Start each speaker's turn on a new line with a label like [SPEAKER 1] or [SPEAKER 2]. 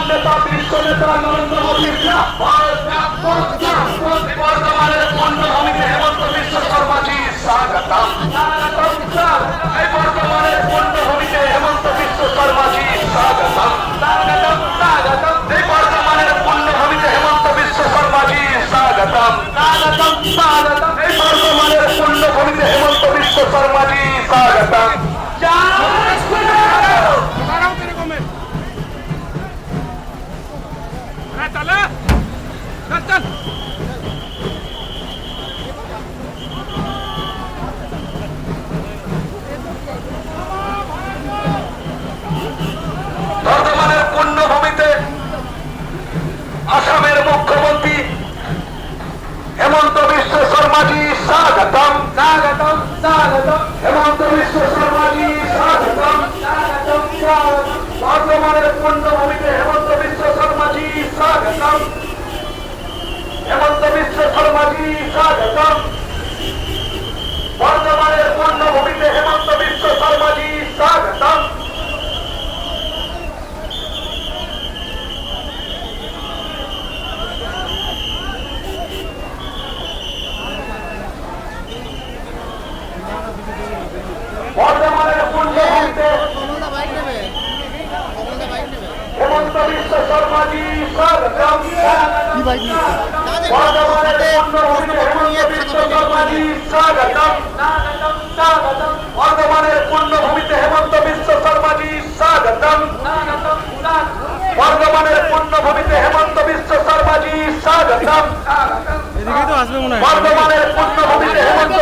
[SPEAKER 1] নেতা বিশ্ব নেতা নরেন্দ্র মোদীর বর্তমানের পূর্ণভূমিতে হেমন্ত বিশ্ব শর্মাজি স্বাগতম। এই বর্তমানের পূর্ণভূমিতে হেমন্ত বিশ্ব শর্মাজি স্বাগতম। এই বর্তমানের পূর্ণভূমিতে হেমন্ত বিশ্ব শর্মাজি স্বাগতম। এই বর্তমানের পূর্ণভূমিতে হেমন্ত বিশ্ব শর্মাজি স্বাগতম। বর্তমানের পূর্ণভূমিতে আসামের মুখ্যমন্ত্রী হেমন্ত বিশ্ব শর্মাজি স্বাগতম। স্বাগতম স্বাগতম হেমন্ত বিশ্ব শর্মাজি স্বাগতম। বর্তমানের পূর্ণভূমিতে হেমন্ত বিশ্ব শর্মাজি স্বাগতম। হেমন্ত বিশ্ব শর্মাজি স্বাগতম। বর্তমানের পূর্ণভূমিতে হেমন্ত বিশ্ব শর্মাজি স্বাগতম। বর্তমানের পূর্ণভূমিতে হেমন্ত বিশ্ব শর্মাজি স্বাগতম। বর্তমানের পূর্ণভূমিতে হেমন্ত বিশ্ব শর্মাজি স্বাগতম। বর্তমানের পূর্ণভূমিতে হেমন্ত বিশ্ব শর্মাজি স্বাগতম। বর্তমানের পূর্ণভূমিতে হেমন্ত বিশ্ব শর্মাজি স্বাগতম। বর্তমানের পূর্ণভূমিতে হেমন্ত